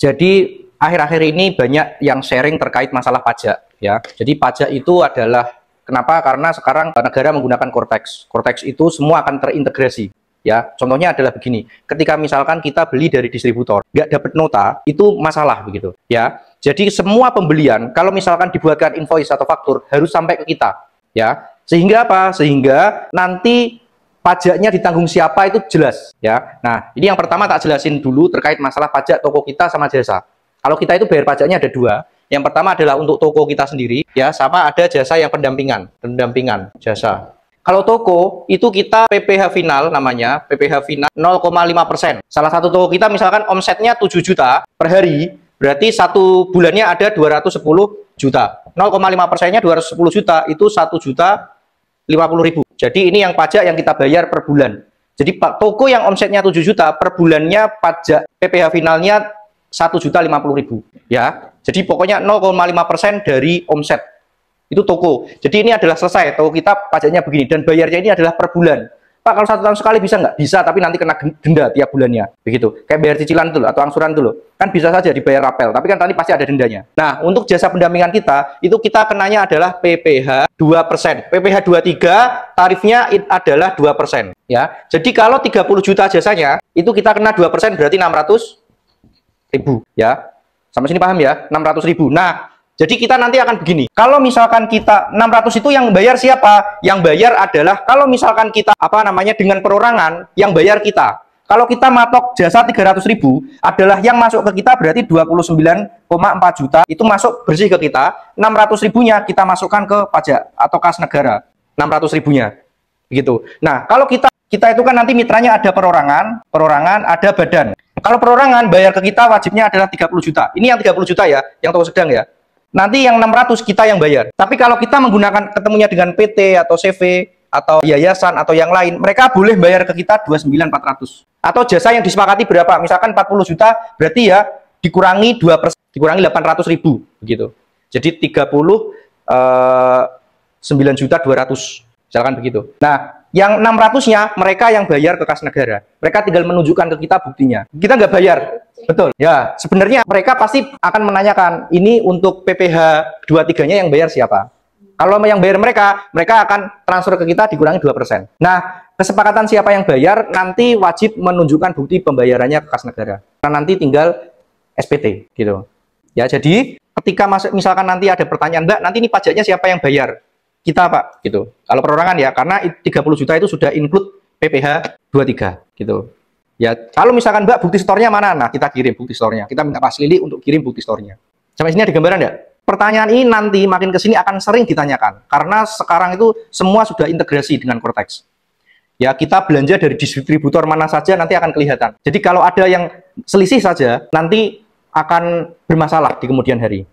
Jadi akhir-akhir ini banyak yang sharing terkait masalah pajak ya. Jadi pajak itu adalah kenapa? Karena sekarang negara menggunakan Cortex. Cortex itu semua akan terintegrasi ya. Contohnya adalah begini. Ketika misalkan kita beli dari distributor, nggak dapat nota, itu masalah begitu ya. Jadi semua pembelian kalau misalkan dibuatkan invoice atau faktur harus sampai ke kita ya. Sehingga apa? Sehingga nanti pajaknya ditanggung siapa itu jelas ya. Nah, ini yang pertama tak jelasin dulu terkait masalah pajak toko kita sama jasa. Kalau kita itu bayar pajaknya ada dua. Yang pertama adalah untuk toko kita sendiri ya, sama ada jasa yang pendampingan jasa. Kalau toko itu kita PPh final namanya, PPh final 0,5%. Salah satu toko kita misalkan omsetnya 7 juta per hari, berarti satu bulannya ada 210 juta. 0,5%-nya 210 juta itu 1.050.000. Jadi ini yang pajak yang kita bayar per bulan. Jadi toko yang omsetnya 7 juta per bulannya pajak PPh finalnya 1.050.000 ya. Jadi pokoknya 0,5% dari omset itu toko. Jadi ini adalah selesai, toko kita pajaknya begini dan bayarnya ini adalah per bulan. Pak, kalau 1 tahun sekali bisa nggak? Bisa, tapi nanti kena denda tiap bulannya begitu. Kayak bayar cicilan dulu atau angsuran dulu kan bisa saja dibayar rapel, tapi kan tadi pasti ada dendanya. Nah, untuk jasa pendampingan kita itu kita kenanya adalah PPh 2%. PPh 23 tarifnya adalah 2% ya. Jadi kalau 30 juta jasanya itu kita kena 2% berarti 600.000 ya. Sampai sini paham ya? 600.000. Nah, jadi kita nanti akan begini. Kalau misalkan kita 600 itu yang bayar siapa? Yang bayar adalah kalau misalkan kita dengan perorangan yang bayar kita. Kalau kita matok jasa 300.000 adalah yang masuk ke kita berarti 29,4 juta itu masuk bersih ke kita. 600.000-nya kita masukkan ke pajak atau kas negara. 600.000-nya. Begitu. Nah, kalau kita itu kan nanti mitranya ada perorangan ada badan. Kalau perorangan bayar ke kita wajibnya adalah 30 juta. Ini yang 30 juta ya, yang toko sedang ya. Nanti yang 600 kita yang bayar. Tapi kalau kita menggunakan ketemunya dengan PT atau CV atau yayasan atau yang lain, mereka boleh bayar ke kita 29.400. Atau jasa yang disepakati berapa? Misalkan 40 juta, berarti ya dikurangi 2%, dikurangi 800.000 begitu. Jadi 9.200.000. Misalkan begitu. Nah, yang 600-nya mereka yang bayar ke kas negara. Mereka tinggal menunjukkan ke kita buktinya. Kita nggak bayar. Betul. Ya, sebenarnya mereka pasti akan menanyakan, ini untuk PPh 23-nya yang bayar siapa? Kalau yang bayar mereka akan transfer ke kita dikurangi 2%. Nah, kesepakatan siapa yang bayar nanti wajib menunjukkan bukti pembayarannya ke kas negara. Nah, nanti tinggal SPT gitu. Ya, jadi ketika misalkan nanti ada pertanyaan, Mbak, nanti ini pajaknya siapa yang bayar? Kita, Pak, gitu. Kalau perorangan ya, karena 30 juta itu sudah include PPh 23 gitu. Ya, kalau misalkan Mbak bukti store-nya mana? Nah, kita kirim bukti store-nya. Kita minta Mas Lili untuk kirim bukti store-nya. Sampai sini ada gambaran nggak? Pertanyaan ini nanti makin ke sini akan sering ditanyakan. Karena sekarang itu semua sudah integrasi dengan Cortex. Ya, kita belanja dari distributor mana saja nanti akan kelihatan. Jadi kalau ada yang selisih saja, nanti akan bermasalah di kemudian hari.